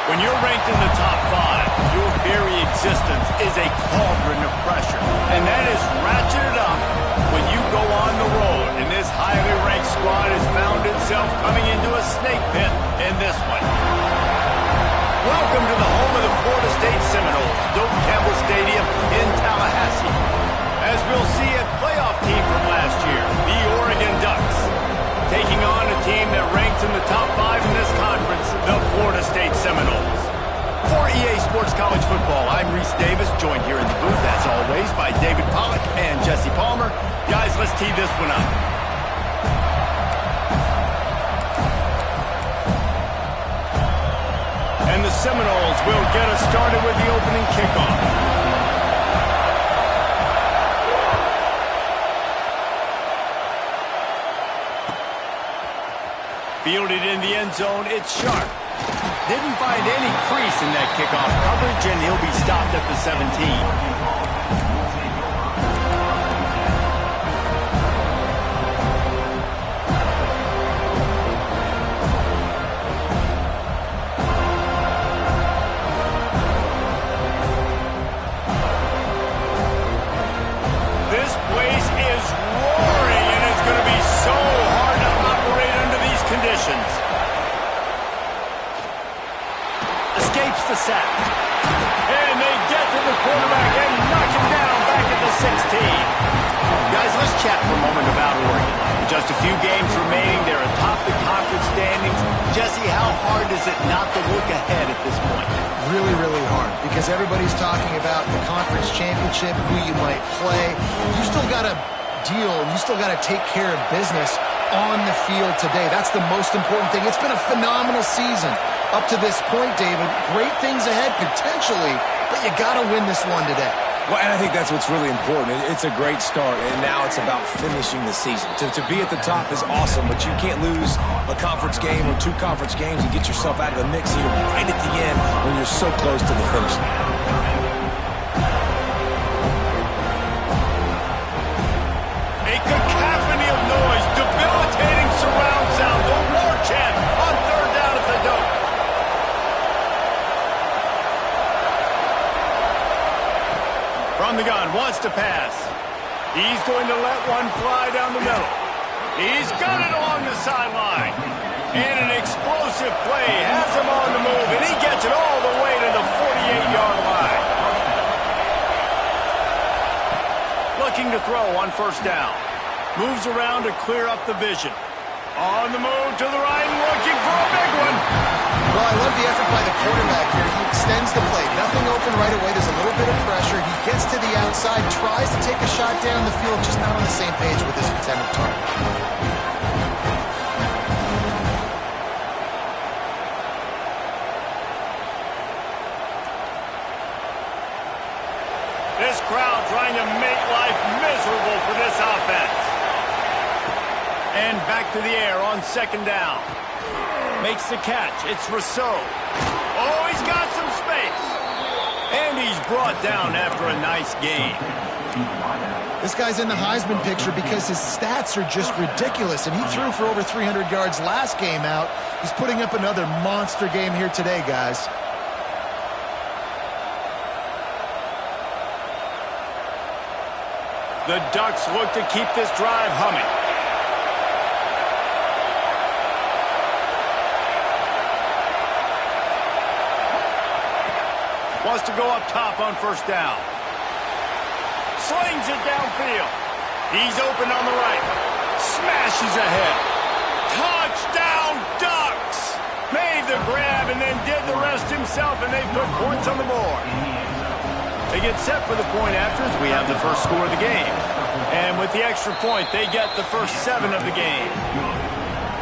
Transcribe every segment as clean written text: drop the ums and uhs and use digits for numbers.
When you're ranked in the top 5, your very existence is a cauldron of pressure. And that is ratcheted up when you go on the road. And this highly ranked squad has found itself coming into a snake pit in this one. Welcome to the home of the Florida State Seminoles, Doak Campbell Stadium in Tallahassee. As we'll see, a playoff team from last year, the Oregon Ducks, taking on a team that ranks in the top 5 in this conference, the Florida State Seminoles. For EA Sports College Football, I'm Reese Davis, joined here in the booth, as always, by David Pollack and Jesse Palmer. Guys, let's tee this one up. And the Seminoles will get us started with the opening kickoff. Fielded in the end zone, it's Sharp. Didn't find any crease in that kickoff coverage, and he'll be stopped at the 17. This place is roaring, and it's going to be so hard to operate under these conditions. Escapes the sack. And they get to the quarterback and knock him down back at the 16. Guys, let's chat for a moment about Oregon. Just a few games remaining. They're atop the conference standings. Jesse, how hard is it not to look ahead at this point? Really, really hard, because everybody's talking about the conference championship, who you might play. You still got to deal, and you still got to take care of business on the field today. That's the most important thing. It's been a phenomenal season up to this point, David. Great things ahead, potentially, but you got to win this one today. Well, and I think that's what's really important. It's a great start, and now it's about finishing the season. To be at the top is awesome, but you can't lose a conference game or 2 conference games and get yourself out of the mix here right at the end when you're so close to the finish line. A cacophony of noise, debilitating surround sound, the war chant on 3rd down at the Doak. From the gun, wants to pass. He's going to let one fly down the middle. He's got it along the sideline. And an explosive play has him on the move, and he gets it all the way to the 48-yard line. Looking to throw on 1st down. Moves around to clear up the vision. On the move to the right, looking for a big one. Well, I love the effort by the quarterback here. He extends the play. Nothing open right away. There's a little bit of pressure. He gets to the outside, tries to take a shot down the field, just not on the same page with his intended target. This crowd trying to make life miserable for this offense. And back to the air on 2nd down. Makes the catch. It's Rousseau. Oh, he's got some space. And he's brought down after a nice game. This guy's in the Heisman picture because his stats are just ridiculous, and he threw for over 300 yards last game out. He's putting up another monster game here today, guys. The Ducks look to keep this drive humming. Wants to go up top on 1st down. Slings it downfield. He's open on the right. Smashes ahead. Touchdown, Ducks! Made the grab and then did the rest himself, and they put points on the board. They get set for the point after as we have the first score of the game. And with the extra point, they get the first 7 of the game.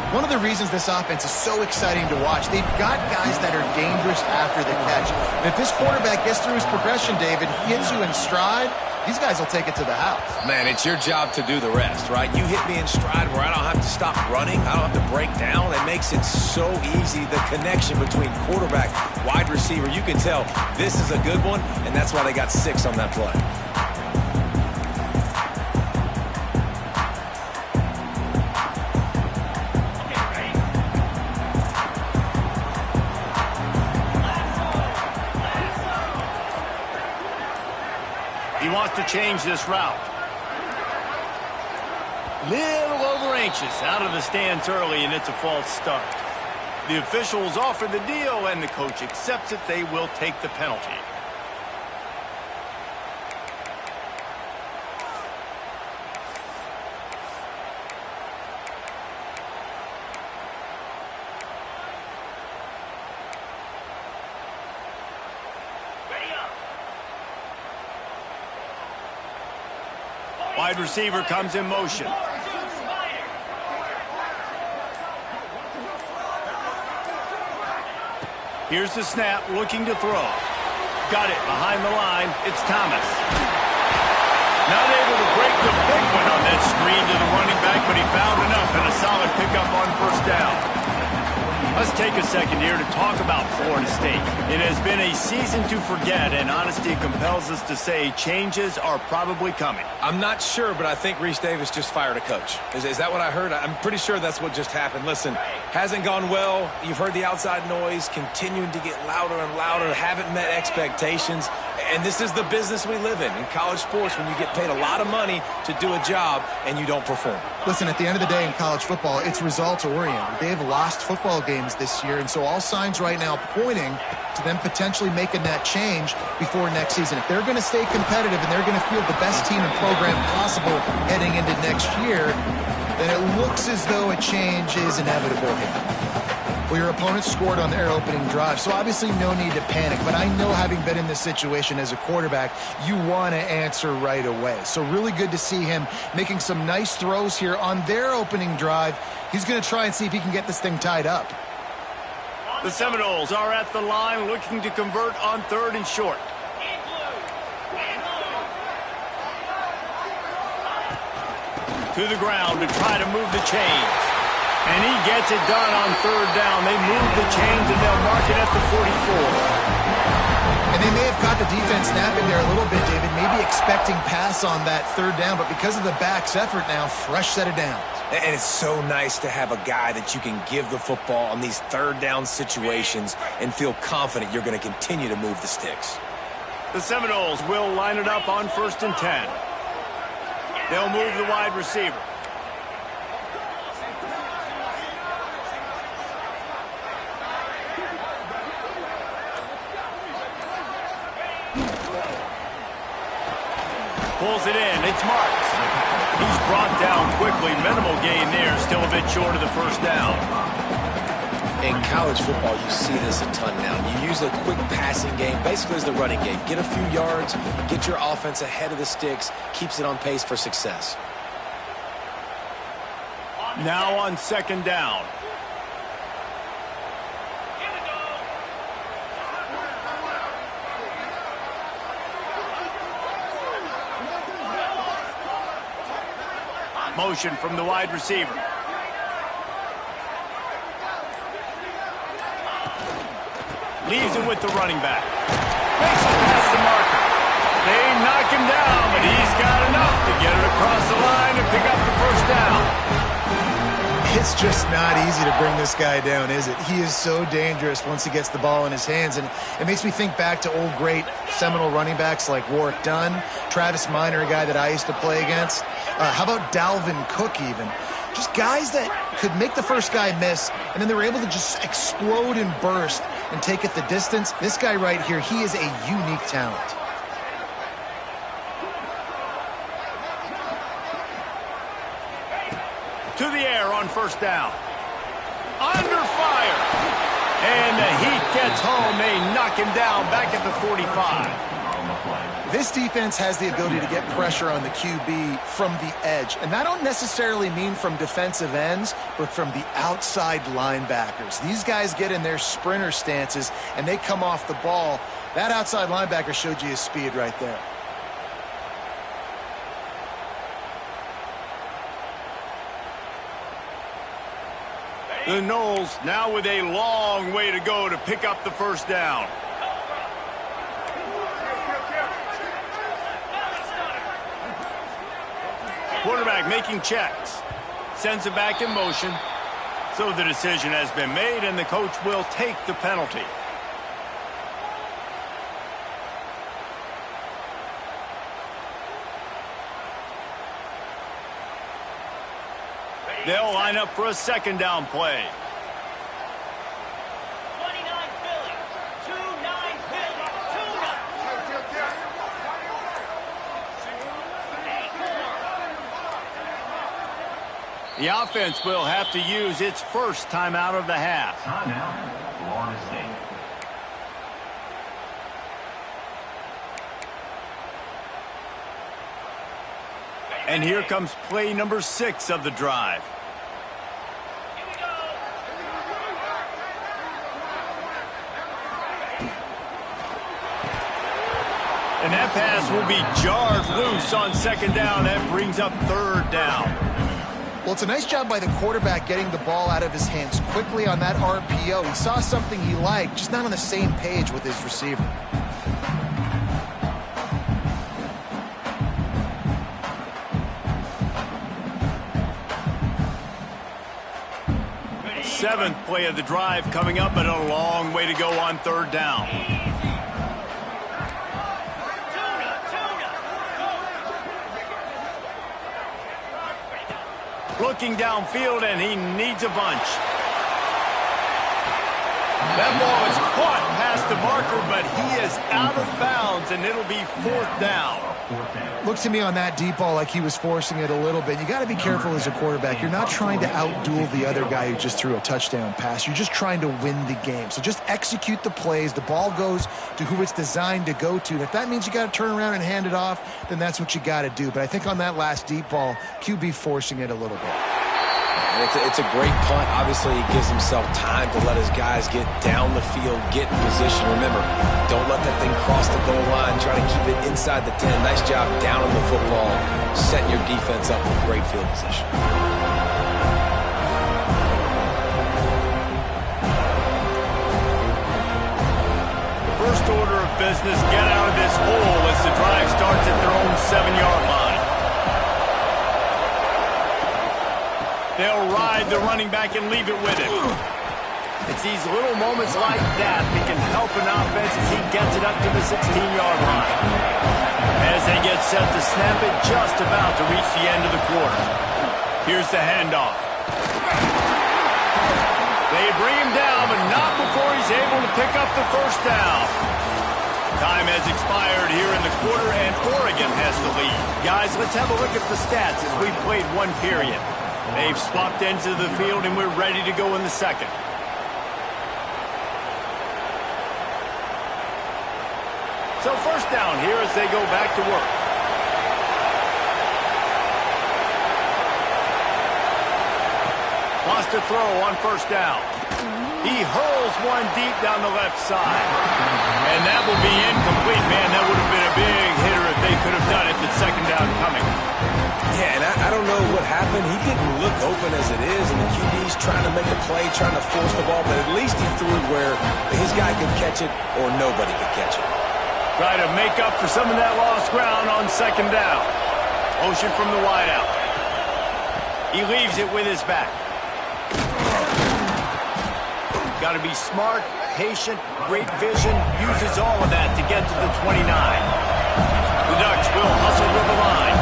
One of the reasons this offense is so exciting to watch, they've got guys that are dangerous after the catch. And if this quarterback gets through his progression, David, hits you in stride, these guys will take it to the house. Man, it's your job to do the rest, right? You hit me in stride where I don't have to stop running. I don't have to break down. It makes it so easy, the connection between quarterback, wide receiver. You can tell this is a good one, and that's why they got 6 on that play. wants to change this route. Little over anxious out of the stands early, and it's a false start. The officials offer the deal, and the coach accepts it. They will take the penalty. Wide receiver comes in motion. Here's the snap, looking to throw. Got it behind the line. It's Thomas. Not able to break the big one on that screen to the running back, but he found enough and a solid pickup on first down. Let's take a second here to talk about Florida State. It has been a season to forget, and honesty compels us to say changes are probably coming. I'm not sure, but I think Reese Davis just fired a coach. Is that what I heard? I'm pretty sure that's what just happened. Listen, hasn't gone well. You've heard the outside noise continuing to get louder and louder, haven't met expectations. And this is the business we live in college sports, when you get paid a lot of money to do a job and you don't perform. Listen, at the end of the day in college football, it's results-oriented. They have lost football games this year, and so all signs right now pointing to them potentially making that change before next season. If they're going to stay competitive and they're going to field the best team and program possible heading into next year, then it looks as though a change is inevitable here. Well, your opponent scored on their opening drive, so obviously no need to panic. But I know, having been in this situation as a quarterback, you want to answer right away. So really good to see him making some nice throws here on their opening drive. He's going to try and see if he can get this thing tied up. The Seminoles are at the line looking to convert on 3rd and short. To the ground to try to move the chains. And he gets it done on 3rd down. They move the chains and they'll mark it at the 44. And they may have caught the defense snapping there a little bit, David, maybe expecting pass on that 3rd down, but because of the back's effort now, fresh set of downs. And it's so nice to have a guy that you can give the football on these 3rd down situations and feel confident you're going to continue to move the sticks. The Seminoles will line it up on 1st and 10. They'll move the wide receiver. Pulls it in. It's Marks. He's brought down quickly. Minimal gain there. Still a bit short of the 1st down. In college football, you see this a ton now. You use a quick passing game, basically as the running game. Get a few yards, get your offense ahead of the sticks, keeps it on pace for success. Now on 2nd down. Motion from the wide receiver. Leaves it with the running back. Makes it past the marker. They knock him down, but he's got enough to get it across the line and pick up the 1st down. It's just not easy to bring this guy down, is it? He is so dangerous once he gets the ball in his hands, and it makes me think back to old great Seminole running backs like Warwick Dunn, Travis Minor, a guy that I used to play against. How about Dalvin Cook even? Just guys that could make the first guy miss, and then they were able to just explode and burst and take it the distance. This guy right here, he is a unique talent. To the air on 1st down. Under fire. And the heat gets home. They knock him down back at the 45. This defense has the ability to get pressure on the QB from the edge. And that don't necessarily mean from defensive ends, but from the outside linebackers. These guys get in their sprinter stances, and they come off the ball. That outside linebacker showed you his speed right there. The Noles now with a long way to go to pick up the 1st down. Quarterback making checks. Sends it back in motion. So the decision has been made, and the coach will take the penalty. They'll line up for a second down play. 29 Philly. 2-9 Philly. 2-9. The offense will have to use its first timeout of the half. Timeout, Florida State. And here comes play number 6 of the drive. Here we go. And that pass will be jarred loose on second down. That brings up third down. Well, it's a nice job by the quarterback getting the ball out of his hands quickly on that RPO. He saw something he liked, just not on the same page with his receiver. Seventh play of the drive coming up, but a long way to go on third down. Looking downfield, and he needs a bunch. That ball is caught past the marker, but he is out of bounds, and it'll be fourth down. Looks to me on that deep ball like he was forcing it a little bit. You got to be careful as a quarterback. You're not trying to outduel the other guy who just threw a touchdown pass. You're just trying to win the game. So just execute the plays. The ball goes to who it's designed to go to. And if that means you got to turn around and hand it off, then that's what you got to do. But I think on that last deep ball, QB forcing it a little bit. It's a great punt. Obviously, he gives himself time to let his guys get down the field, get in position. Remember, don't let that thing cross the goal line. Try to keep it inside the 10. Nice job down on the football, setting your defense up for great field position. First order of business, get out of this hole as the drive starts at their own 7-yard line. They'll ride the running back and leave it with him. It's these little moments like that that can help an offense as he gets it up to the 16-yard line. As they get set to snap it, just about to reach the end of the quarter. Here's the handoff. They bring him down, but not before he's able to pick up the first down. Time has expired here in the quarter, and Oregon has the lead. Guys, let's have a look at the stats as we've played one period. They've swapped ends of the field, and we're ready to go in the second. So first down here as they go back to work. Wants to throw on first down. He hurls one deep down the left side. And that will be incomplete. Man, that would have been a big hitter if they could have done it, but second down coming. Yeah, and I don't know what happened. He didn't look open as it is, and the QB's trying to make a play, trying to force the ball, but at least he threw where his guy could catch it or nobody could catch it. Try to make up for some of that lost ground on second down. Motion from the wideout. He leaves it with his back. Got to be smart, patient, great vision, uses all of that to get to the 29. The Ducks will hustle to the line.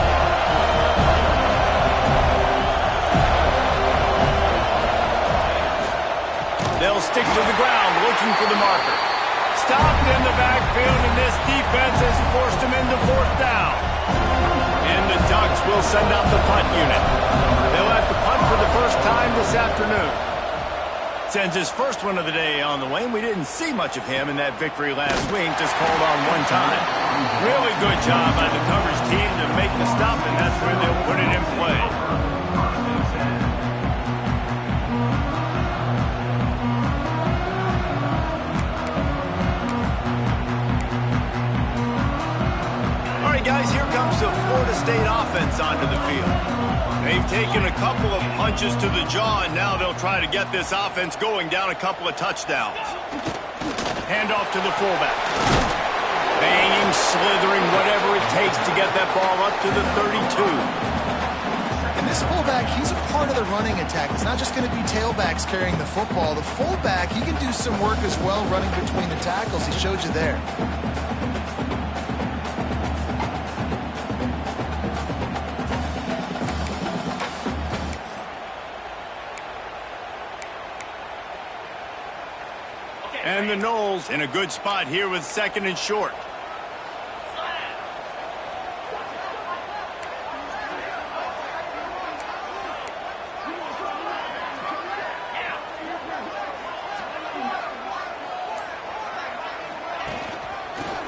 They'll stick to the ground, looking for the marker. Stopped in the backfield, and this defense has forced him into fourth down. And the Ducks will send out the punt unit. They'll have to punt for the first time this afternoon. Sends his first one of the day on the way, and we didn't see much of him in that victory last week, just called on one time. Really good job by the coverage team to make the stop, and that's where they'll put it in play. All right, guys, here comes the Florida State offense onto the field. They've taken a couple of punches to the jaw, and now they'll try to get this offense going down a couple of touchdowns. Handoff to the fullback. Banging, slithering, whatever it takes to get that ball up to the 32. And this fullback, he's a part of the running attack. It's not just going to be tailbacks carrying the football. The fullback, he can do some work as well running between the tackles. He showed you there. And the Knowles in a good spot here with 2nd and short.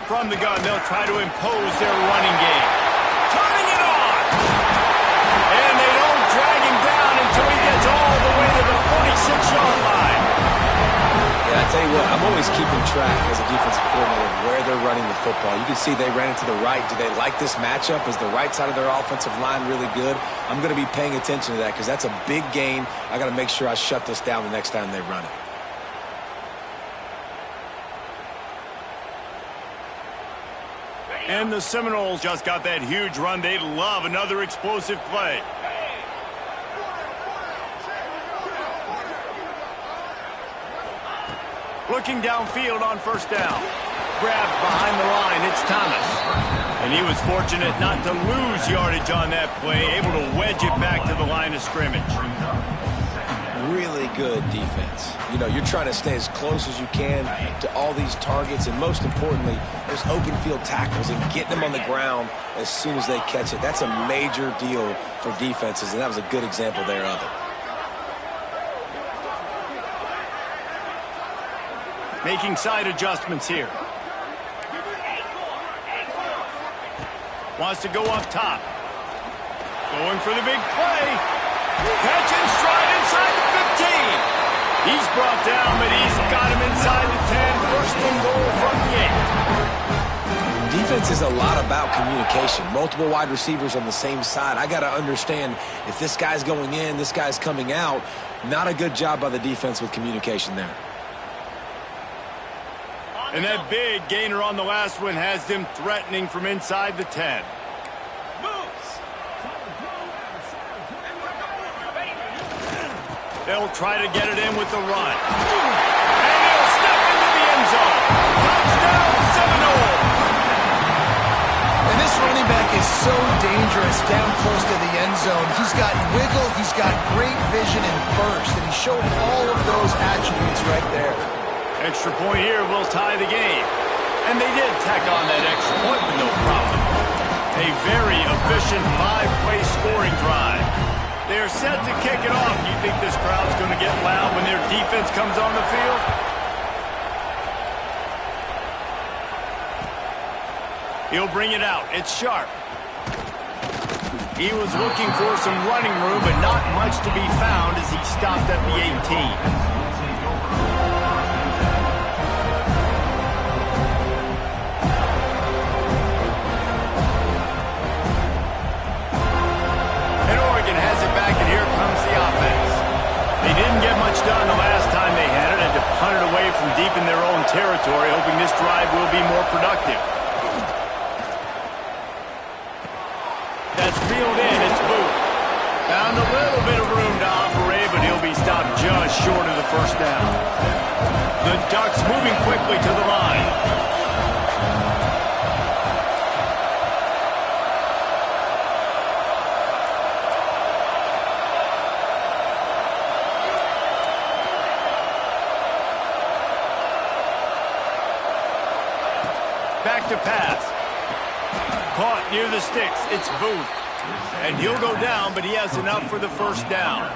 From the gun, they'll try to impose their running game. Turning it on! And they don't drag him down until he gets all the way to the 46-yard line. Yeah, I tell you what, I'm always keeping track as a defensive coordinator of where they're running the football. You can see they ran it to the right. Do they like this matchup? Is the right side of their offensive line really good? I'm going to be paying attention to that because that's a big game. I got to make sure I shut this down the next time they run it. And the Seminoles just got that huge run. They love another explosive play. Looking downfield on 1st down. Grabbed behind the line, it's Thomas. And he was fortunate not to lose yardage on that play, able to wedge it back to the line of scrimmage. Really good defense. You know, you're trying to stay as close as you can to all these targets, and most importantly, those open field tackles and getting them on the ground as soon as they catch it. That's a major deal for defenses, and that was a good example there of it. Making side adjustments here. Wants to go up top. Going for the big play. Catch and stride inside the 15. He's brought down, but he's got him inside the 10. 1st and goal from the 8. Defense is a lot about communication. Multiple wide receivers on the same side. I got to understand if this guy's going in, this guy's coming out. Not a good job by the defense with communication there. And that big gainer on the last one has them threatening from inside the 10. They'll try to get it in with the run. And he'll step into the end zone. Touchdown, Seminoles! And this running back is so dangerous down close to the end zone. He's got wiggle, he's got great vision and burst, and he showed all of those attributes right there. Extra point here will tie the game. And they did tack on that extra point with no problem. A very efficient 5-play scoring drive. They're set to kick it off. Do you think this crowd's going to get loud when their defense comes on the field? He'll bring it out. It's Sharp. He was looking for some running room, but not much to be found as he stopped at the 18. They didn't get much done the last time they had it, had to punt it away from deep in their own territory, hoping this drive will be more productive. That's reeled in, it's Booth. Found a little bit of room to operate, but he'll be stopped just short of the 1st down. The Ducks moving quickly to the line. Back to pass. Caught near the sticks. It's Booth. And he'll go down, but he has enough for the 1st down.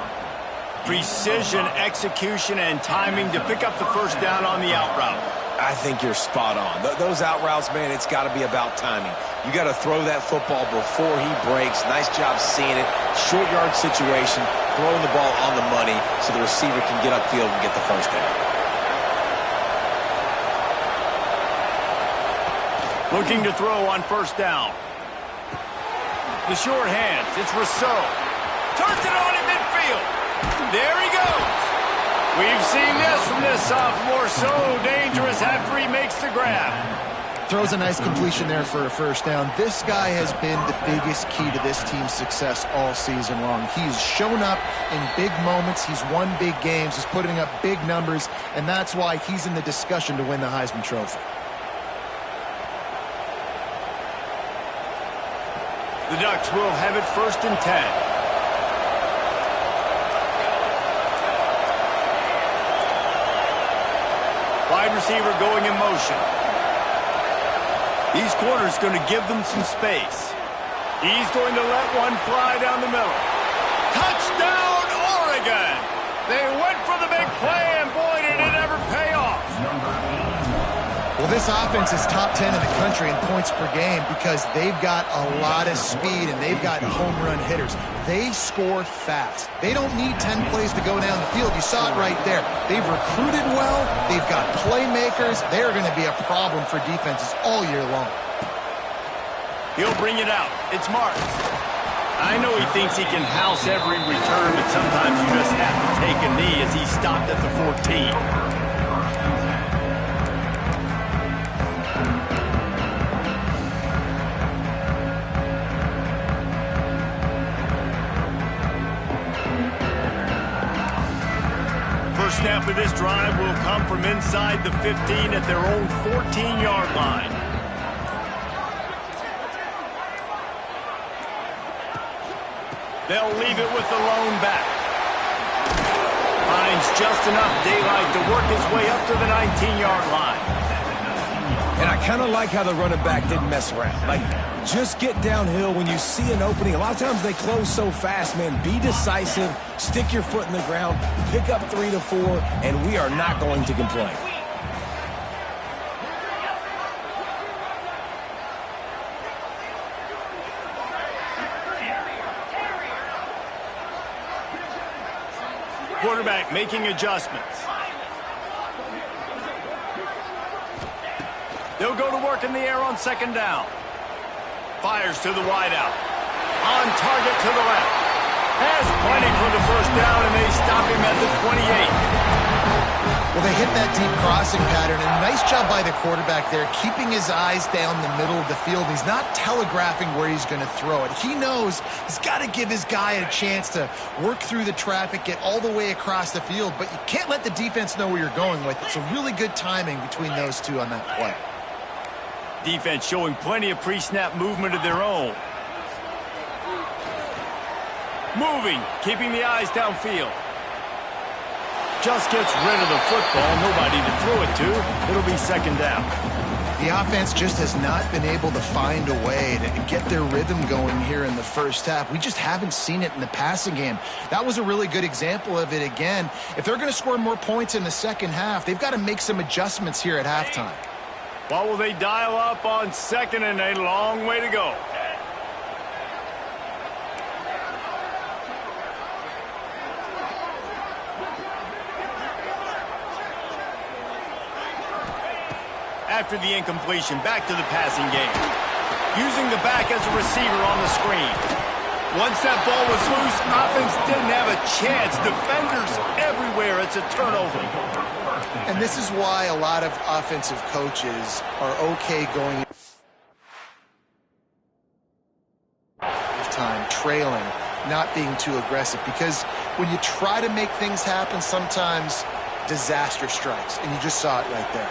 Precision, execution, and timing to pick up the 1st down on the out route. I think you're spot on. Those out routes, man, it's got to be about timing. You got to throw that football before he breaks. Nice job seeing it. Short yard situation, throwing the ball on the money so the receiver can get upfield and get the 1st down. Looking to throw on 1st down. The short hands. It's Rousseau. Turns it on in midfield. There he goes. We've seen this from this sophomore. So dangerous after he makes the grab. Throws a nice completion there for a 1st down. This guy has been the biggest key to this team's success all season long. He's shown up in big moments. He's won big games. He's putting up big numbers, and that's why he's in the discussion to win the Heisman Trophy. The Ducks will have it 1st and 10. Wide receiver going in motion. These corners going to give them some space. He's going to let one fly down the middle. Touchdown, Oregon! They went for the big play, and boy, did it ever pay off. Well, this offense is top 10 in the country in points per game because they've got a lot of speed and they've got home run hitters. They score fast. They don't need 10 plays to go down the field. You saw it right there. They've recruited well. They've got playmakers. They're going to be a problem for defenses all year long. He'll bring it out. It's Marks. I know he thinks he can house every return, but sometimes you just have to take a knee as he stopped at the 14. Snap of this drive will come from inside the 15 at their own 14-yard line. They'll leave it with the lone back. Finds just enough daylight to work his way up to the 19-yard line. And I kind of like how the running back didn't mess around. Like, just get downhill when you see an opening. A lot of times they close so fast, man. Be decisive, stick your foot in the ground, pick up 3 to 4, and we are not going to complain. Quarterback making adjustments. They'll go to work in the air on second down. Fires to the wideout. On target to the left. Has plenty for the first down, and they stop him at the 28. Well, they hit that deep crossing pattern, and nice job by the quarterback there, keeping his eyes down the middle of the field. He's not telegraphing where he's going to throw it. He knows he's got to give his guy a chance to work through the traffic, get all the way across the field, but you can't let the defense know where you're going with it. So really good timing between those two on that play. Defense showing plenty of pre-snap movement of their own. Moving, keeping the eyes downfield. Just gets rid of the football, nobody to throw it to. It'll be second down. The offense just has not been able to find a way to get their rhythm going here in the first half. We just haven't seen it in the passing game. That was a really good example of it again. If they're going to score more points in the second half, they've got to make some adjustments here at halftime. What will they dial up on second, and a long way to go? After the incompletion, back to the passing game. Using the back as a receiver on the screen. Once that ball was loose, offense didn't have a chance. Defenders everywhere. It's a turnover. And this is why a lot of offensive coaches are okay going time, trailing, not being too aggressive. Because when you try to make things happen, sometimes disaster strikes. And you just saw it right there.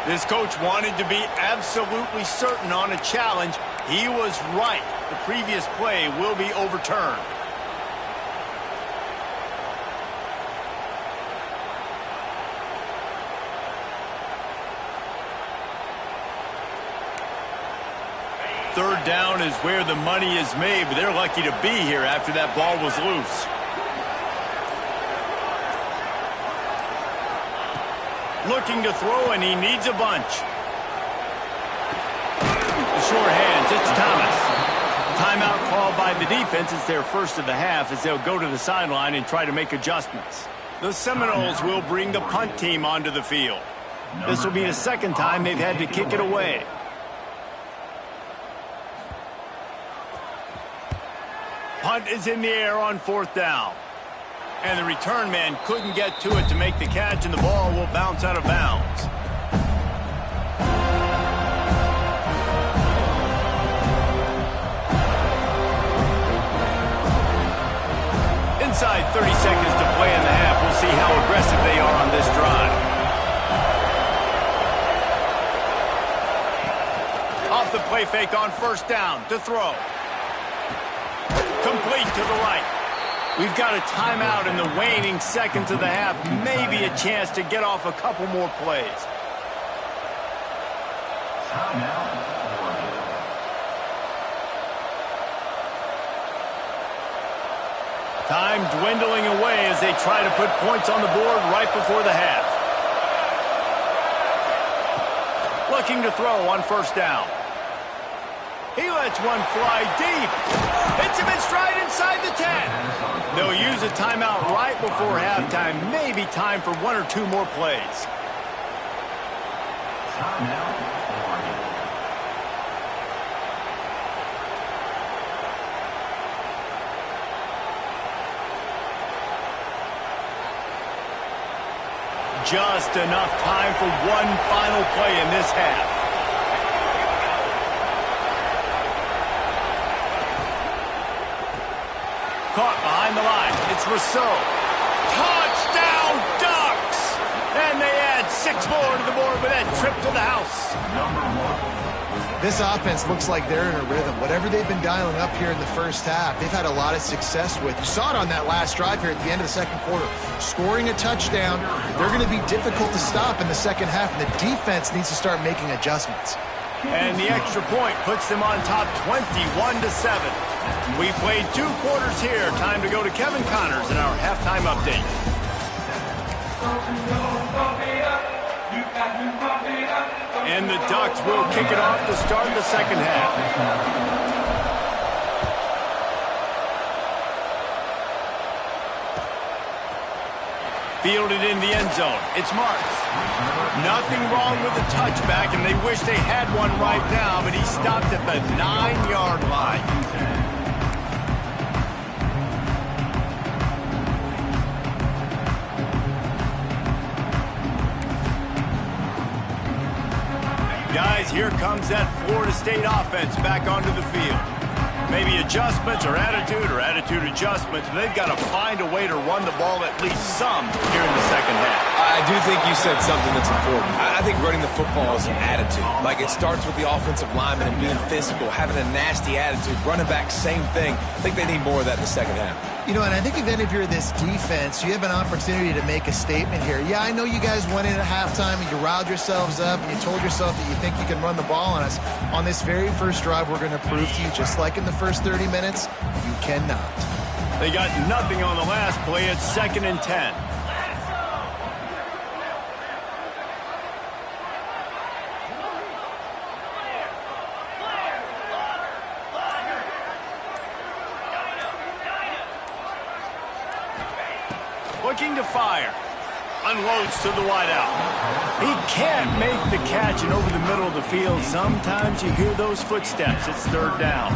This coach wanted to be absolutely certain on a challenge. He was right. The previous play will be overturned. Third down is where the money is made, but they're lucky to be here after that ball was loose. Looking to throw, and he needs a bunch. The sure hands, it's Thomas. Timeout called by the defense. It's their first of the half as they'll go to the sideline and try to make adjustments. The Seminoles will bring the punt team onto the field. This will be the second time they've had to kick it away. Punt is in the air on fourth down. And the return man couldn't get to it to make the catch, and the ball will bounce out of bounds. Inside 30 seconds to play in the half. We'll see how aggressive they are on this drive. Off the play fake on first down to throw. Complete to the right. We've got a timeout in the waning seconds of the half. Maybe a chance to get off a couple more plays. Timeout. Time dwindling away as they try to put points on the board right before the half. Looking to throw on first down. He lets one fly deep. Hits him in stride inside the 10. They'll use a timeout right before halftime. Maybe time for one or two more plays. Timeout. Just enough time for one final play in this half. Caught behind the line. It's Rousseau. Touchdown Ducks! And they add 6 more to the board with that trip to the house. This offense looks like they're in a rhythm. Whatever they've been dialing up here in the first half, they've had a lot of success with. You saw it on that last drive here at the end of the second quarter. Scoring a touchdown, they're going to be difficult to stop in the second half, and the defense needs to start making adjustments. And the extra point puts them on top 21-7. We played 2 quarters here. Time to go to Kevin Connors in our halftime update. And the Ducks will kick it off to start the second half. Fielded in the end zone. It's Marks. Nothing wrong with the touchback, and they wish they had one right now, but he stopped at the 9-yard line. Guys, here comes that Florida State offense back onto the field. Maybe adjustments or attitude adjustments, but they've got to find a way to run the ball at least some here in the second half. I do think you said something that's important. I think running the football is an attitude. Like, it starts with the offensive lineman and being physical, having a nasty attitude. Running back, same thing. I think they need more of that in the second half. You know, and I think even if you're this defense, you have an opportunity to make a statement here. Yeah, I know you guys went in at halftime and you riled yourselves up and you told yourself that you think you can run the ball on us. On this very first drive, we're going to prove to you, just like in the first 30 minutes, you cannot. They got nothing on the last play. It's 2nd and 10. Looking to fire. Unloads to the wideout. He can't make the catch, and over the middle of the field, sometimes you hear those footsteps. It's 3rd down.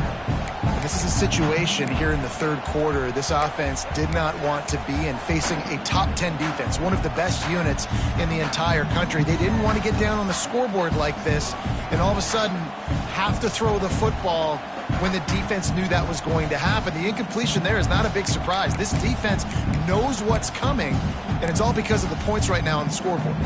This is a situation here in the third quarter this offense did not want to be in, facing a top 10 defense, one of the best units in the entire country. They didn't want to get down on the scoreboard like this, and all of a sudden have to throw the football when the defense knew that was going to happen. The incompletion there is not a big surprise. This defense knows what's coming, and it's all because of the points right now on the scoreboard.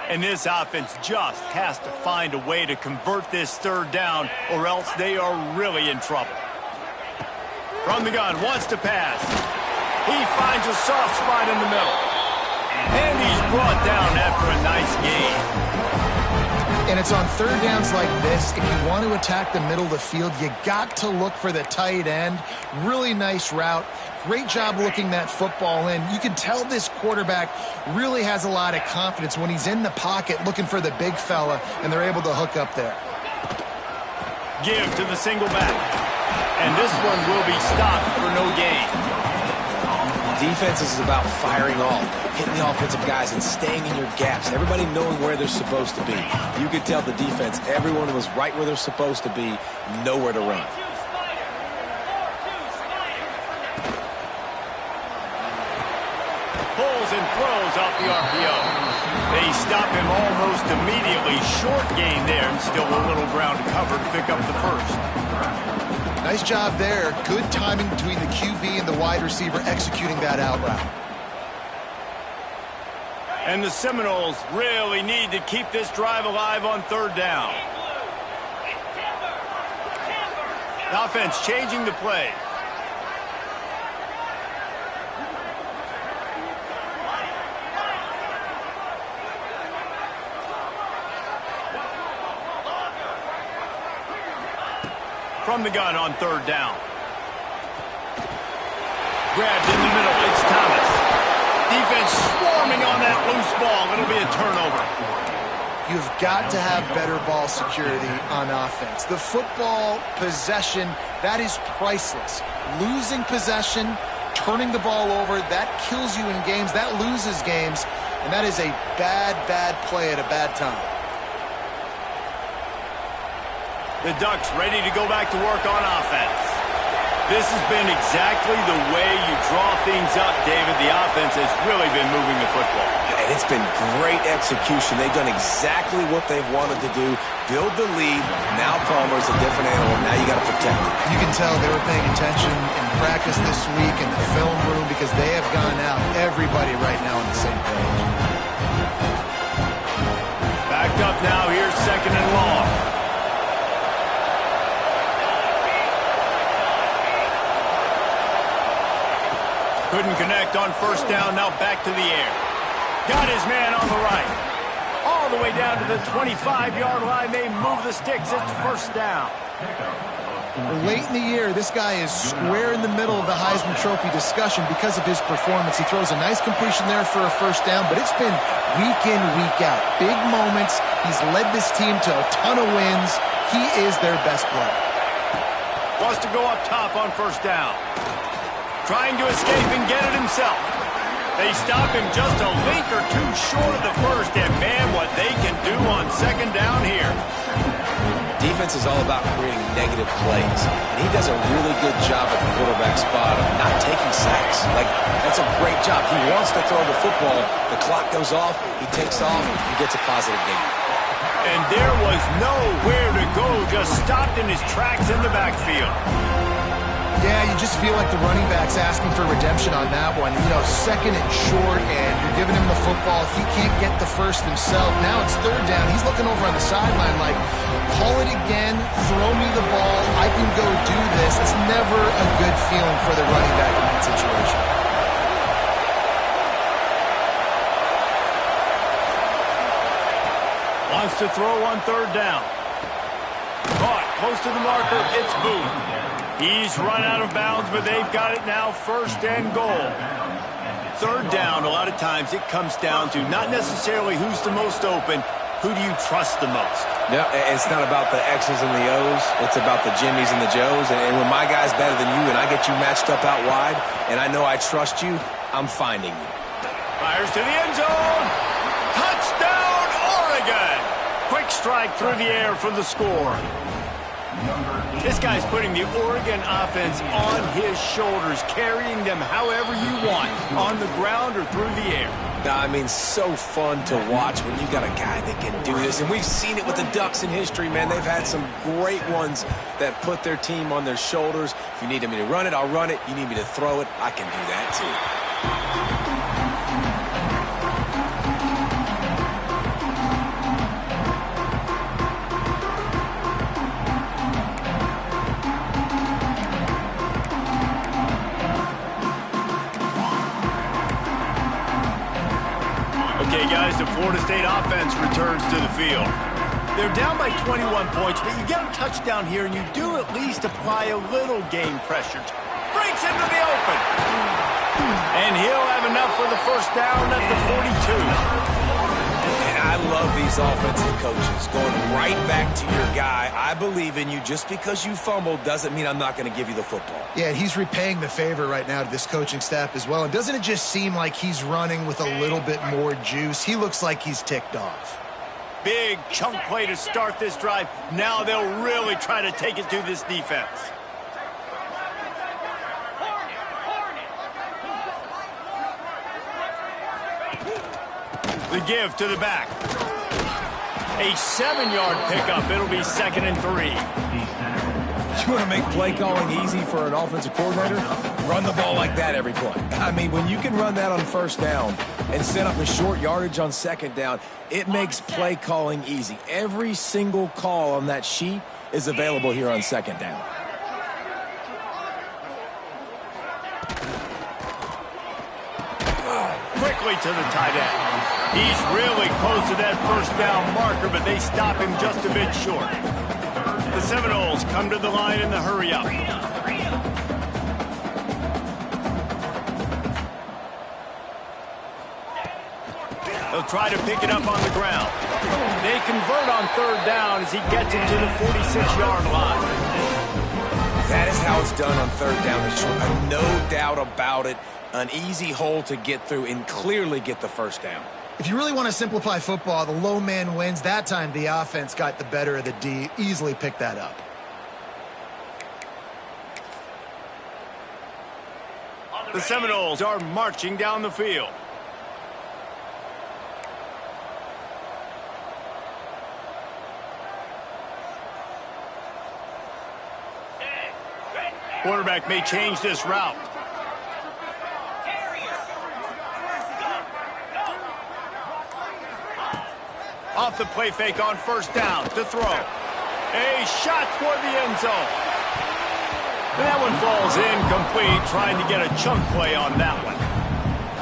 And this offense just has to find a way to convert this 3rd down, or else they are really in trouble. From the gun, wants to pass. He finds a soft spot in the middle. And he's brought down after a nice gain. And it's on 3rd downs like this, if you want to attack the middle of the field, you got to look for the tight end. Really nice route. Great job looking that football in. You can tell this quarterback really has a lot of confidence when he's in the pocket looking for the big fella, and they're able to hook up there. Give to the single back. And this one will be stopped for no gain. Defense is about firing off, hitting the offensive guys and staying in your gaps. Everybody knowing where they're supposed to be. You could tell the defense, everyone was right where they're supposed to be, nowhere to run. Pulls and throws off the RPO. They stop him almost immediately. Short gain there, and still a little ground to cover to pick up the first. Nice job there. Good timing between the QB and the wide receiver executing that out route. And the Seminoles really need to keep this drive alive on 3rd down. The offense changing the play. From the gun on third down. Grabbed in the middle. It's Thomas. Defense swarming on that loose ball. It'll be a turnover. You've got to have better ball security on offense. The football possession, that is priceless. Losing possession, turning the ball over, that kills you in games. That loses games. And that is a bad, bad play at a bad time. The Ducks ready to go back to work on offense. This has been exactly the way you draw things up, David. The offense has really been moving the football. And it's been great execution. They've done exactly what they've wanted to do. Build the lead. Now Palmer's a different animal. Now you got to protect it. You can tell they were paying attention in practice this week in the film room because they have gone out, everybody right now on the same page. Backed up now. Here's second and long. Couldn't connect on first down. Now back to the air. Got his man on the right. All the way down to the 25-yard line. They move the sticks. It's first down. Late in the year, this guy is square in the middle of the Heisman Trophy discussion because of his performance. He throws a nice completion there for a first down, but it's been week in, week out. Big moments. He's led this team to a ton of wins. He is their best player. Wants to go up top on first down. Trying to escape and get it himself. They stop him just a link or two short of the first, and man, what they can do on second down here. Defense is all about creating negative plays, and he does a really good job at the quarterback spot of not taking sacks. Like, that's a great job. He wants to throw the football. The clock goes off, he takes off, he gets a positive gain. And there was nowhere to go, just stopped in his tracks in the backfield. Yeah, you just feel like the running back's asking for redemption on that one. You know, second and short, and you're giving him the football. He can't get the first himself. Now it's third down. He's looking over on the sideline like, call it again, throw me the ball, I can go do this. It's never a good feeling for the running back in that situation. Wants to throw on third down. Caught, close to the marker, it's Booth. He's run out of bounds, but they've got it now, first and goal. Third down, a lot of times it comes down to not necessarily who's the most open, who do you trust the most? No, it's not about the X's and the O's. It's about the Jimmies and the Joes. And when my guy's better than you and I get you matched up out wide, and I know I trust you, I'm finding you. Fires to the end zone. Touchdown, Oregon. Quick strike through the air for the score. This guy's putting the Oregon offense on his shoulders, carrying them however you want, on the ground or through the air. I mean, so fun to watch when you got a guy that can do this. And we've seen it with the Ducks in history, man. They've had some great ones that put their team on their shoulders. If you need me to run it, I'll run it. You need me to throw it, I can do that too. Okay, guys, the Florida State offense returns to the field. They're down by 21 points, but you get a touchdown here, and you do at least apply a little game pressure. Breaks into the open. And he'll have enough for the first down at the 42. And I love these offensive coaches going right back to your guy. I believe in you. Just because you fumbled doesn't mean I'm not going to give you the football. Yeah, he's repaying the favor right now to this coaching staff as well. And doesn't it just seem like he's running with a little bit more juice? He looks like he's ticked off. Big chunk play to start this drive. Now they'll really try to take it to this defense. The give to the back. A 7-yard pickup. It'll be 2nd and 3. You want to make play calling easy for an offensive coordinator? Run the ball like that every play. I mean, when you can run that on first down and set up a short yardage on second down, it makes play calling easy. Every single call on that sheet is available here on second down. quickly to the tight end. He's really close to that first down marker, but they stop him just a bit short. The Seminoles come to the line in the hurry-up. They'll try to pick it up on the ground. They convert on third down as he gets it to the 46-yard line. That is how it's done on third down. There's no doubt about it. An easy hole to get through and clearly get the first down. If you really want to simplify football, the low man wins. That time the offense got the better of the D. Easily picked that up. The Seminoles are marching down the field. Quarterback may change this route. Off the play fake on first down to throw. A shot toward the end zone. And that one falls incomplete, trying to get a chunk play on that one.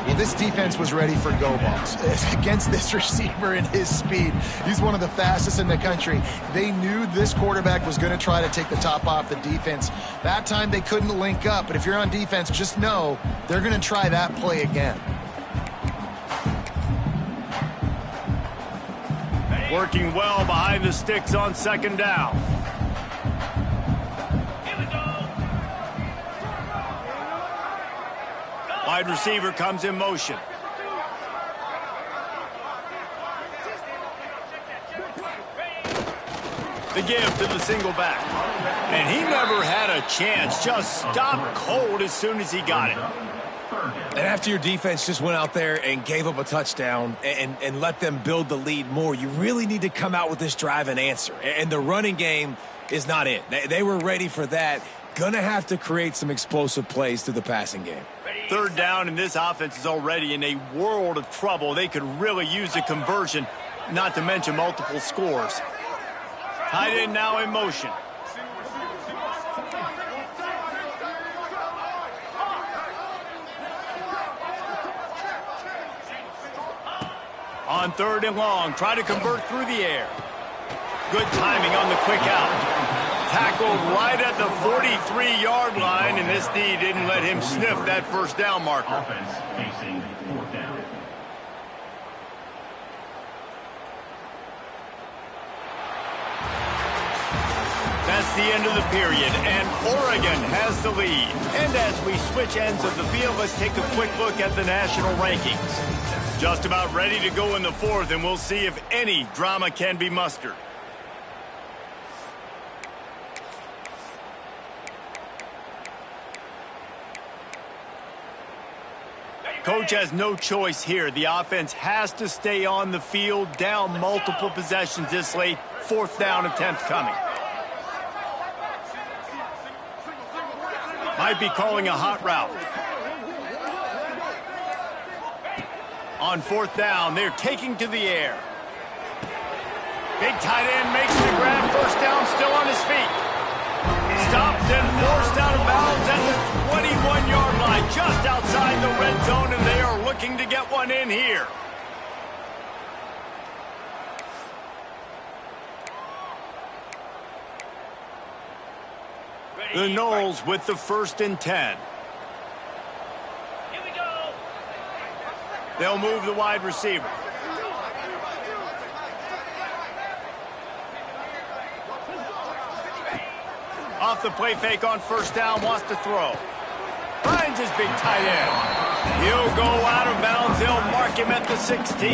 Well, this defense was ready for go balls. Against this receiver and his speed, he's one of the fastest in the country. They knew this quarterback was going to try to take the top off the defense. That time they couldn't link up, but if you're on defense, just know they're going to try that play again. Working well behind the sticks on second down. Wide receiver comes in motion. The give to the single back. And he never had a chance. Just stopped cold as soon as he got it. And after your defense just went out there and gave up a touchdown and let them build the lead more, you really need to come out with this drive and answer. And the running game is not it. They were ready for that. Gonna have to create some explosive plays through the passing game. Third down, and this offense is already in a world of trouble. They could really use a conversion, not to mention multiple scores. Tight end now in motion. On third and long, try to convert through the air. Good timing on the quick out. Tackled right at the 43-yard line, and this D didn't let him sniff that first down marker. Offense facing fourth down. That's the end of the period, and Oregon has the lead. And as we switch ends of the field, let's take a quick look at the national rankings. Just about ready to go in the fourth, and we'll see if any drama can be mustered. Coach has no choice here. The offense has to stay on the field, down multiple possessions this late. Fourth down attempt coming. Might be calling a hot route. On fourth down, they're taking to the air. Big tight end makes the grab. First down, still on his feet. Stopped and forced out of bounds at the 21-yard line, just outside the red zone, and they are looking to get one in here. The Noles with the 1st and 10. Here we go. They'll move the wide receiver. Off the play fake on first down, wants to throw. Finds his big tight end. He'll go out of bounds. They'll mark him at the 16.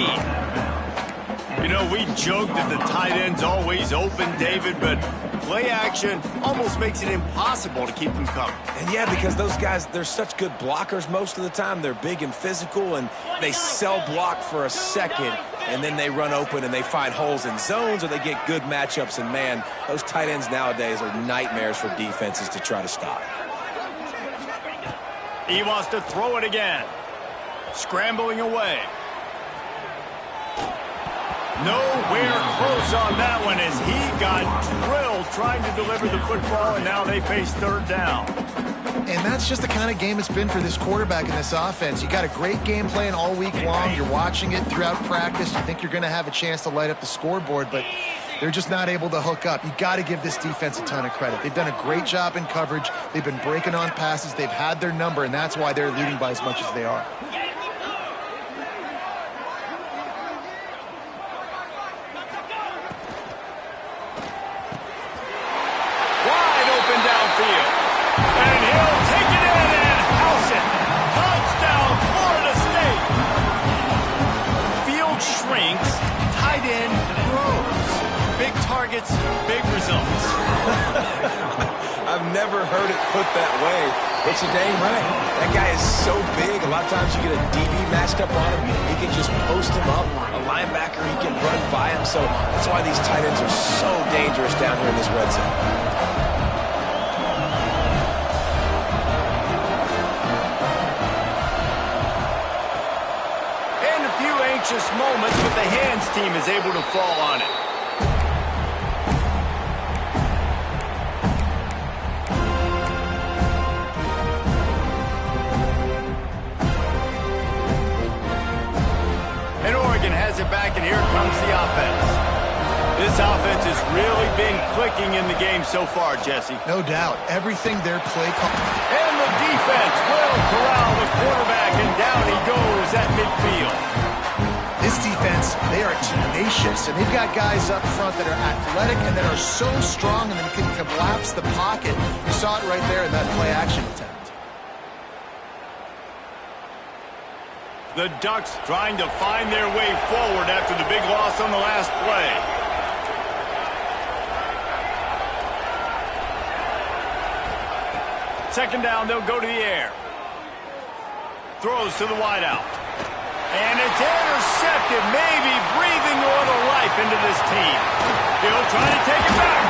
You know, we joked that the tight end's always open, David, but play action almost makes it impossible to keep them coming. And yeah, because those guys, they're such good blockers most of the time. They're big and physical, and they sell block for a second, and then they run open and they find holes in zones, or they get good matchups. And man, those tight ends nowadays are nightmares for defenses to try to stop. He wants to throw it again. Scrambling away. Nowhere close on that one as he got drilled trying to deliver the football, and now they face third down. And that's just the kind of game it's been for this quarterback in this offense. You got a great game plan all week long. You're watching it throughout practice. You think you're going to have a chance to light up the scoreboard, but they're just not able to hook up. You got to give this defense a ton of credit. They've done a great job in coverage. They've been breaking on passes. They've had their number, and that's why they're leading by as much as they are. Wide open downfield. And he'll take it in and house it. Touchdown, Florida State. Field shrinks, tight end grows. Big targets, big results. I've never heard it put that way, but you're dang right. That guy is so big. A lot of times you get a DB matched up on him. He can just post him up. A linebacker, he can run by him. So that's why these tight ends are so dangerous down here in this red zone. And a few anxious moments, but the hands team is able to fall on it. And Oregon has it back, and here comes the offense. This offense has really been clicking in the game so far, Jesse. No doubt. Everything their play call. And the defense will corral the quarterback, and down he goes at midfield. This defense, they are tenacious, and they've got guys up front that are athletic and that are so strong and that can collapse the pocket. You saw it right there in that play-action attempt. The Ducks trying to find their way forward after the big loss on the last play. Second down, they'll go to the air. Throws to the wideout. And it's intercepted, maybe breathing a little life into this team. He'll try to take it back.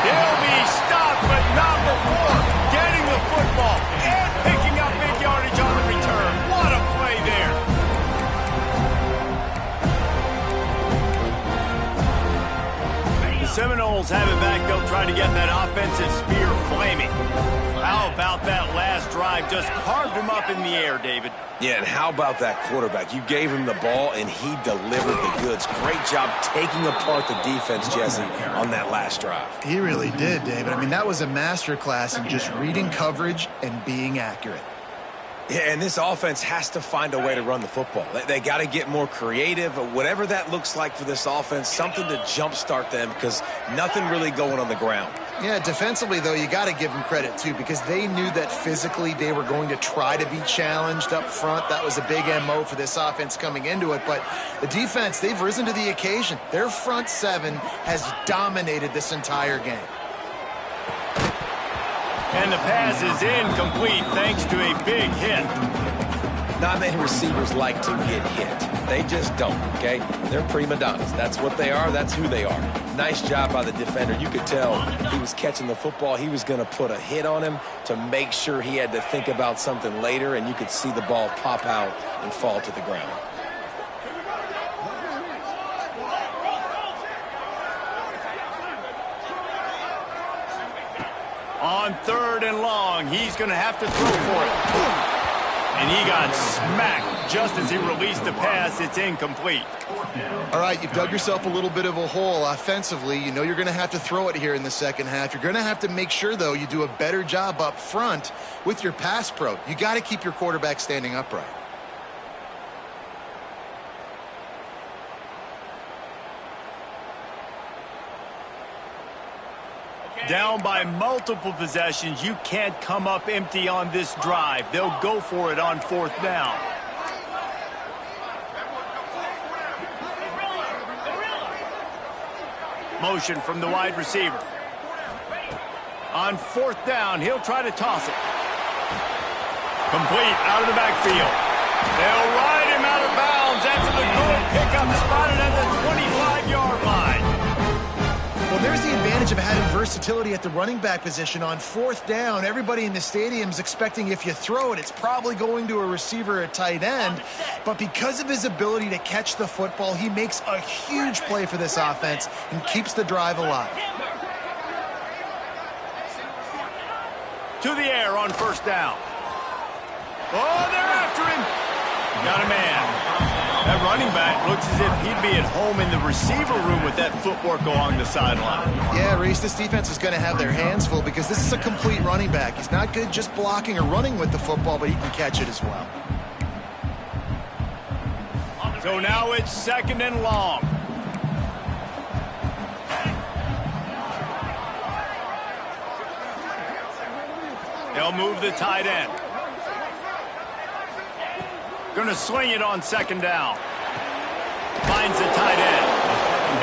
He'll be stopped, but not before getting the football and picking up big yardage on the return. What a play there. The Seminoles have it back. They'll try to get that offensive spear flaming. How about that last drive? Just carved him up in the air, David. Yeah, and how about that quarterback? You gave him the ball, and he delivered the goods. Great job taking apart the defense, Jesse, on that last drive. He really did, David. I mean, that was a masterclass in just reading coverage and being accurate. Yeah, and this offense has to find a way to run the football. They got to get more creative, whatever that looks like for this offense, something to jumpstart them because nothing really going on the ground. Yeah, defensively, though, you got to give them credit, too, because they knew that physically they were going to try to be challenged up front. That was a big MO for this offense coming into it. But the defense, they've risen to the occasion. Their front seven has dominated this entire game. And the pass is incomplete thanks to a big hit. Not many receivers like to get hit. They just don't, okay? They're prima donnas. That's what they are. That's who they are. Nice job by the defender. You could tell he was catching the football. He was going to put a hit on him to make sure he had to think about something later, and you could see the ball pop out and fall to the ground. On third and long, he's going to have to throw for it. And he got smacked just as he released the pass. It's incomplete. All right, you've dug yourself a little bit of a hole offensively. You know you're going to have to throw it here in the second half. You're going to have to make sure, though, you do a better job up front with your pass pro. You got to keep your quarterback standing upright. Down by multiple possessions, you can't come up empty on this drive. They'll go for it on fourth down. Motion from the wide receiver. On fourth down, he'll try to toss it. Complete out of the backfield. They'll ride him out of bounds. That's a good pickup, spotted at the 25-yard line. Well, Well, there's the advantage of having versatility at the running back position. On fourth down, everybody in the stadium is expecting if you throw it, it's probably going to a receiver or a tight end. But because of his ability to catch the football, he makes a huge play for this offense and keeps the drive alive. To the air on first down. Oh, they're after him. Got a man. That running back looks as if he'd be at home in the receiver room with that footwork along the sideline. Yeah, Reese, this defense is going to have their hands full because this is a complete running back. He's not good just blocking or running with the football, but he can catch it as well. So now it's second and long. They'll move the tight end. Going to swing it on second down. Finds the tight end.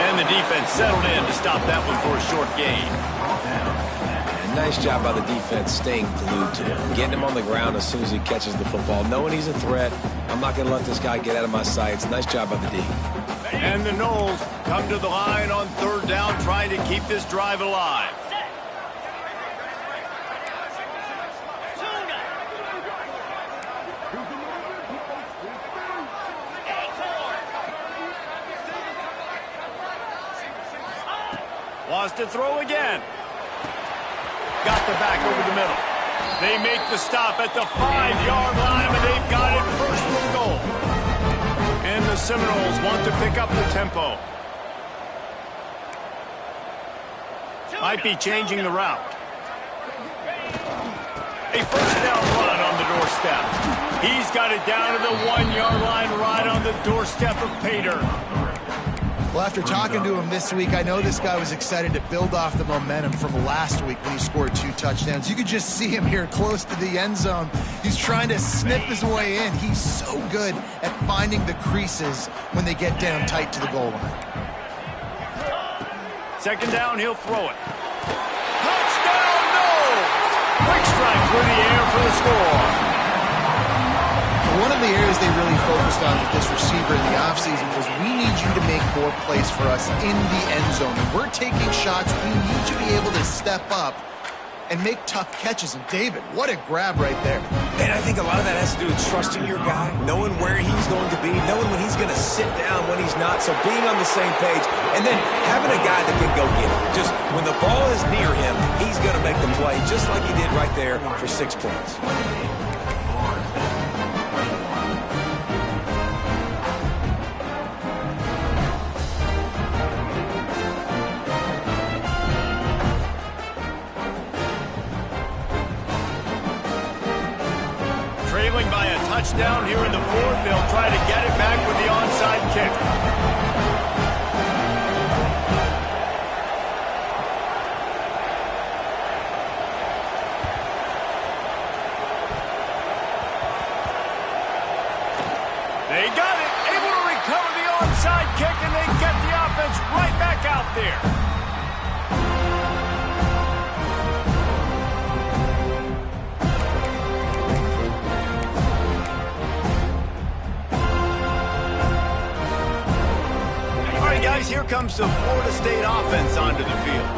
And the defense settled in to stop that one for a short gain. And nice job by the defense staying glued to him. Getting him on the ground as soon as he catches the football. Knowing he's a threat. I'm not going to let this guy get out of my sights. Nice job by the D. And the Knowles come to the line on third down, trying to keep this drive alive. Wants to throw again. Got the back over the middle. They make the stop at the 5-yard line, and they've got it first and goal. And the Seminoles want to pick up the tempo. Might be changing the route. A first down run on the doorstep. He's got it down to the 1-yard line right on the doorstep of Pater. Well, after talking to him this week, I know this guy was excited to build off the momentum from last week when he scored 2 touchdowns. You could just see him here close to the end zone. He's trying to snip his way in. He's so good at finding the creases when they get down tight to the goal line. Second down, he'll throw it. Touchdown, no! Quick strike through the air for the score. One of the areas they really focused on with this receiver in the offseason was we need you to make more plays for us in the end zone. If we're taking shots, we need you to be able to step up and make tough catches. And David, what a grab right there. And I think a lot of that has to do with trusting your guy, knowing where he's going to be, knowing when he's going to sit down, when he's not. So being on the same page, and then having a guy that can go get it. Just when the ball is near him, he's going to make the play, just like he did right there for 6 points. Trailing by a touchdown here in the fourth. They'll try to get it back with the onside kick. They got it. Able to recover the onside kick, and they get the offense right back out there. Guys, here comes the Florida State offense onto the field.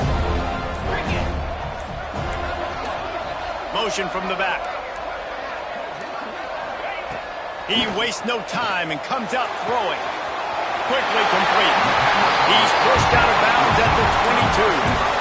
Motion from the back. He wastes no time and comes out throwing. Quickly complete. He's pushed out of bounds at the 22.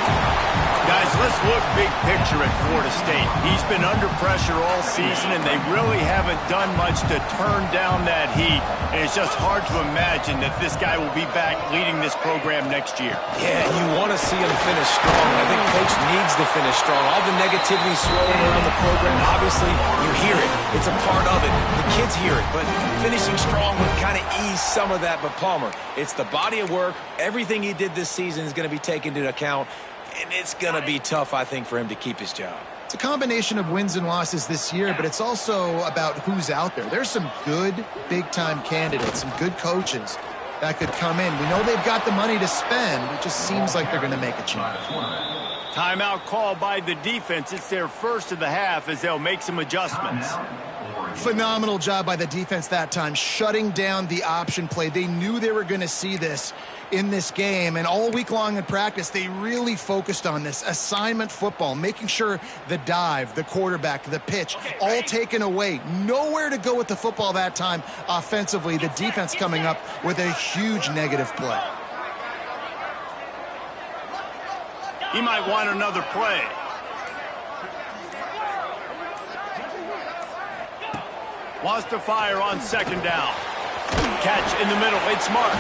Guys, let's look big picture at Florida State. He's been under pressure all season, and they really haven't done much to turn down that heat. And it's just hard to imagine that this guy will be back leading this program next year. Yeah, you want to see him finish strong. I think Coach needs to finish strong. All the negativity swirling around the program, obviously, you hear it. It's a part of it. The kids hear it. But finishing strong would kind of ease some of that. But Palmer, it's the body of work. Everything he did this season is going to be taken into account. And it's going to be tough, I think, for him to keep his job. It's a combination of wins and losses this year, but it's also about who's out there. There's some good big-time candidates, some good coaches that could come in. We know they've got the money to spend. It just seems like they're going to make a change. Timeout called by the defense. It's their first of the half as they'll make some adjustments. Phenomenal job by the defense that time, shutting down the option play. They knew they were going to see this, in this game, and all week long in practice, they really focused on this assignment football, making sure the dive, the quarterback, the pitch, all taken away. Nowhere to go with the football that time offensively. The defense coming up with a huge negative play. He might want another play. Wants to fire on second down. Catch in the middle. It's marked.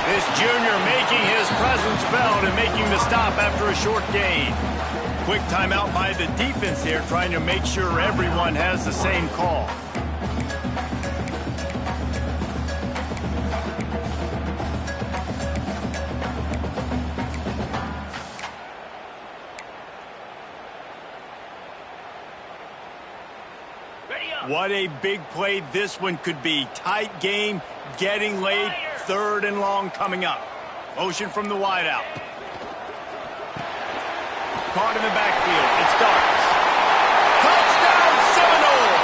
This junior making his presence felt and making the stop after a short gain. Quick timeout by the defense here, trying to make sure everyone has the same call. What a big play this one could be. Tight game, getting late, third and long coming up. Motion from the wideout. Caught in the backfield. It starts. Touchdown Seminoles!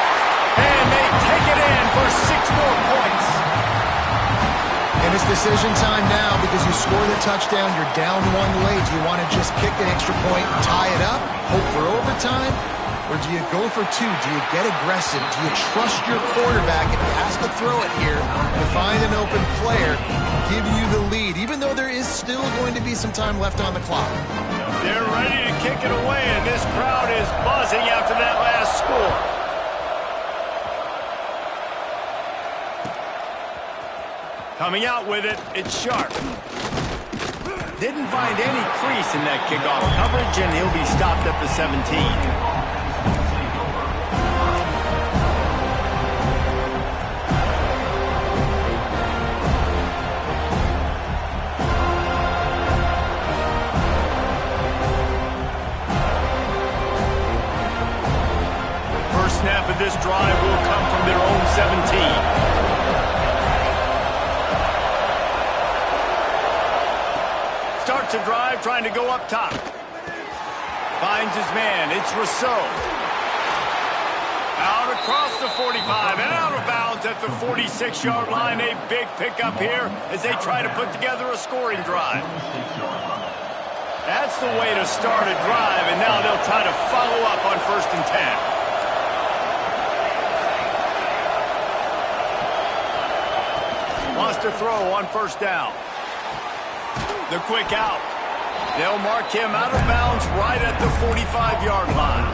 And they take it in for 6 more points. And it's decision time now because you score the touchdown, you're down 1 late. Do you want to just kick an extra point and tie it up, hope for overtime? Or do you go for 2? Do you get aggressive? Do you trust your quarterback if he has to throw it here to find an open player, give you the lead, even though there is still going to be some time left on the clock? They're ready to kick it away, and this crowd is buzzing after that last score. Coming out with it, it's Sharp. Didn't find any crease in that kickoff coverage, and he'll be stopped at the 17. Snap of this drive will come from their own 17. Starts a drive trying to go up top. Finds his man. It's Rousseau. Out across the 45 and out of bounds at the 46-yard line. A big pickup here as they try to put together a scoring drive. That's the way to start a drive, and now they'll try to follow up on 1st and 10. Wants to throw on 1st down. The quick out. They'll mark him out of bounds right at the 45-yard line.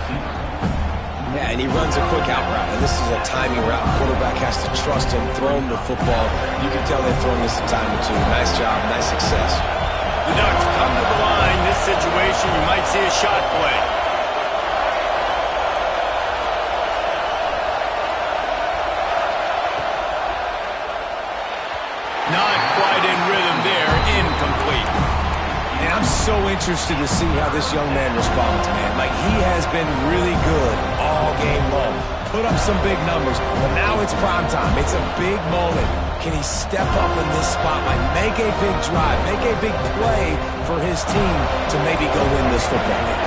Yeah, and he runs a quick out route, and this is a timing route. Quarterback has to trust him, throw him the football. You can tell they've thrown this a time or two. Nice job, nice success. The Ducks come to the line. This situation, you might see a shot play. Not quite in rhythm there. Incomplete. And I'm so interested to see how this young man responds, man. Like, he has been really good all game long. Put up some big numbers, but now it's prime time. It's a big moment. Can he step up in this spotlight, make a big drive, make a big play for his team to maybe go win this football game?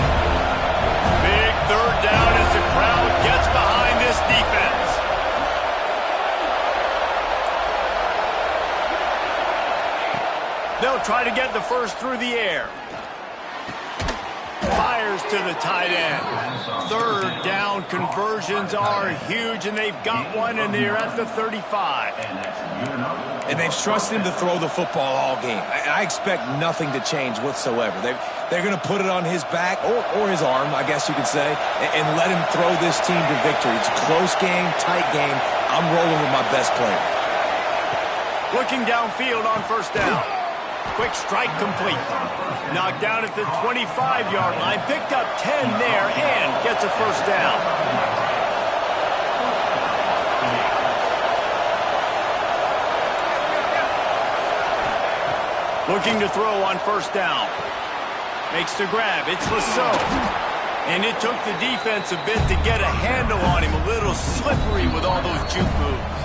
Big 3rd down as the crowd gets behind this defense. They'll try to get the first through the air. Fires to the tight end. 3rd down conversions are huge, and they've got one, and they're at the 35. And they've trusted him to throw the football all game. I expect nothing to change whatsoever. They're going to put it on his back, or his arm, I guess you could say, and let him throw this team to victory. It's a close game, tight game. I'm rolling with my best player. Looking downfield on 1st down. Quick strike complete. Knocked down at the 25-yard line. Picked up 10 there and gets a 1st down. Looking to throw on 1st down. Makes the grab. It's Rousseau. And it took the defense a bit to get a handle on him. A little slippery with all those juke moves.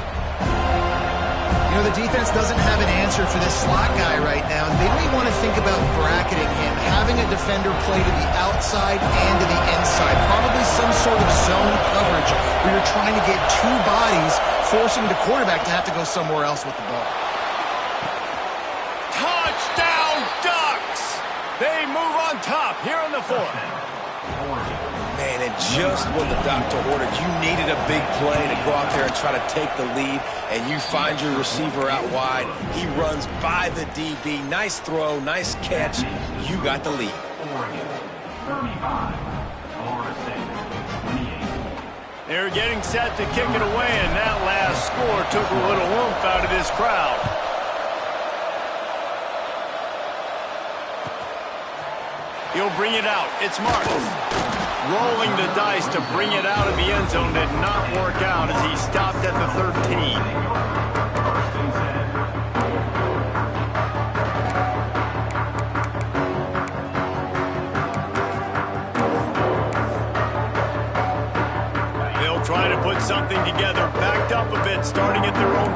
You know, the defense doesn't have an answer for this slot guy right now. They may want to think about bracketing him, having a defender play to the outside and to the inside. Probably some sort of zone coverage where you're trying to get 2 bodies, forcing the quarterback to have to go somewhere else with the ball. They move on top here in the fourth. Man, and just what the doctor ordered. You needed a big play to go out there and try to take the lead, and you find your receiver out wide. He runs by the DB. Nice throw, nice catch. You got the lead. Oregon, 35. Florida State, 28. They're getting set to kick it away, and that last score took a little oomph out of this crowd. He'll bring it out. It's Martin. Rolling the dice to bring it out of the end zone did not work out as he stopped at the 13. They'll try to put something together, backed up a bit, starting at their own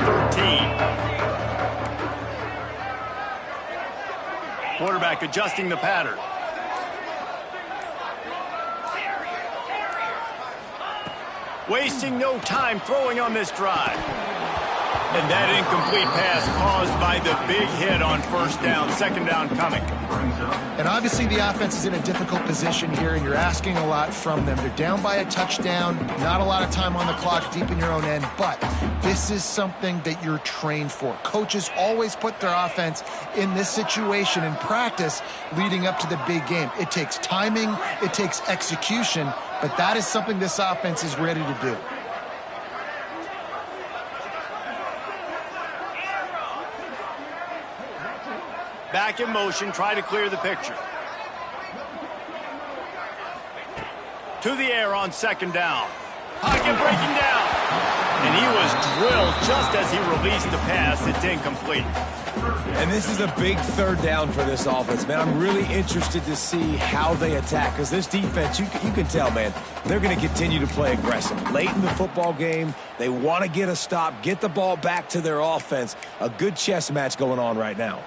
13. Quarterback adjusting the pattern. Wasting no time throwing on this drive. And that incomplete pass caused by the big hit on first down, second down coming. And obviously the offense is in a difficult position here, and you're asking a lot from them. They're down by a touchdown, not a lot of time on the clock, deep in your own end, but this is something that you're trained for. Coaches always put their offense in this situation in practice leading up to the big game. It takes timing, it takes execution, but that is something this offense is ready to do. Back in motion, try to clear the picture. To the air on second down. Pocket breaking down. And he was drilled just as he released the pass. It's incomplete. And this is a big third down for this offense, man. I'm really interested to see how they attack, because this defense, you can tell, man, they're going to continue to play aggressive. Late in the football game, they want to get a stop, get the ball back to their offense. A good chess match going on right now.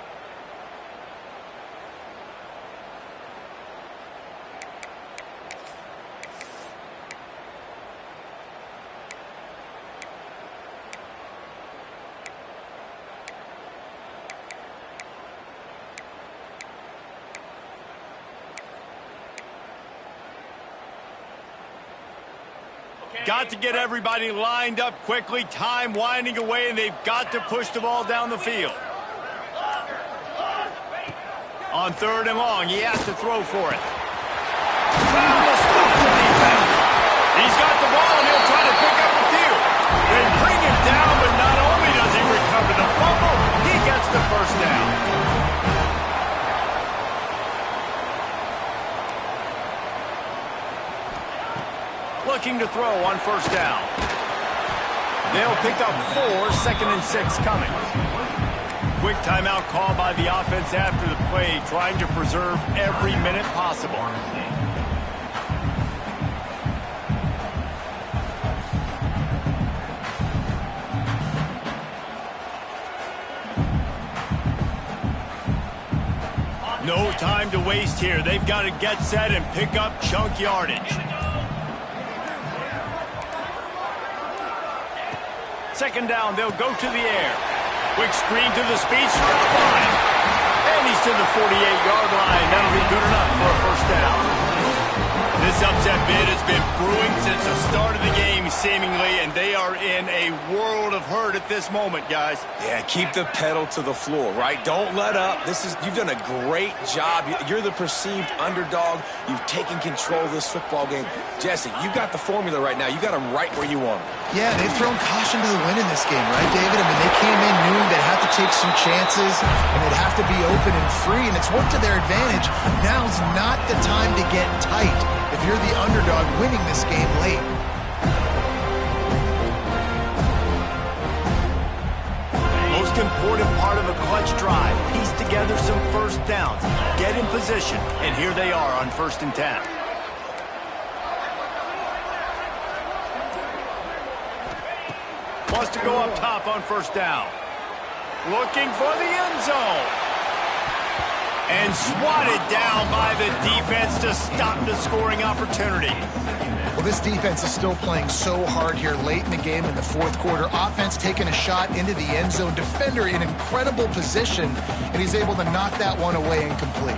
Got to get everybody lined up quickly. Time winding away, and they've got to push the ball down the field. On third and long, he has to throw for it. Found the spot for defense. He's got the ball, and he'll try to pick up the field. They bring him down, but not only does he recover the fumble, he gets the first down. Looking to throw on first down. They'll pick up 4, second and 6 coming. Quick timeout call by the offense after the play, trying to preserve every minute possible. No time to waste here. They've got to get set and pick up chunk yardage. Second down, they'll go to the air. Quick screen to the speedster line. And he's to the 48-yard line. That'll be good enough for a first down. This upset bid has been brewing since the start of the game, seemingly, and they are in a world of hurt at this moment, guys. Yeah, keep the pedal to the floor, right? Don't let up. You've done a great job. You're the perceived underdog. You've taken control of this football game. Jesse, you've got the formula right now. You got them right where you want them. Yeah, they've thrown caution to the wind in this game, right, David? I mean, they came in knowing they'd have to take some chances, and they'd have to be open and free, and it's worked to their advantage. Now's not the time to get tight if you're the underdog winning this game late. Most important part of a clutch drive, piece together some first downs, get in position, and here they are on 1st and 10. Wants to go up top on first down. Looking for the end zone. And swatted down by the defense to stop the scoring opportunity. Well, this defense is still playing so hard here late in the game in the fourth quarter. Offense taking a shot into the end zone. Defender in incredible position, and he's able to knock that one away incomplete.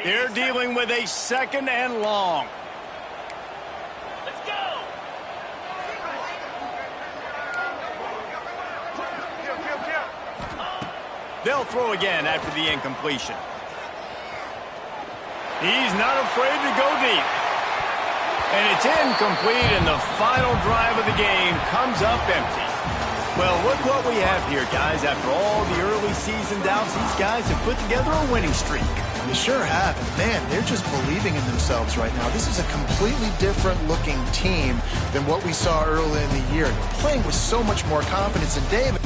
They're dealing with a 2nd and long. Let's go. They'll throw again after the incompletion. He's not afraid to go deep. And it's incomplete, and the final drive of the game comes up empty. Well, look what we have here, guys. After all the early season doubts, these guys have put together a winning streak. They sure have. And man, they're just believing in themselves right now. This is a completely different looking team than what we saw early in the year. They're playing with so much more confidence. And David,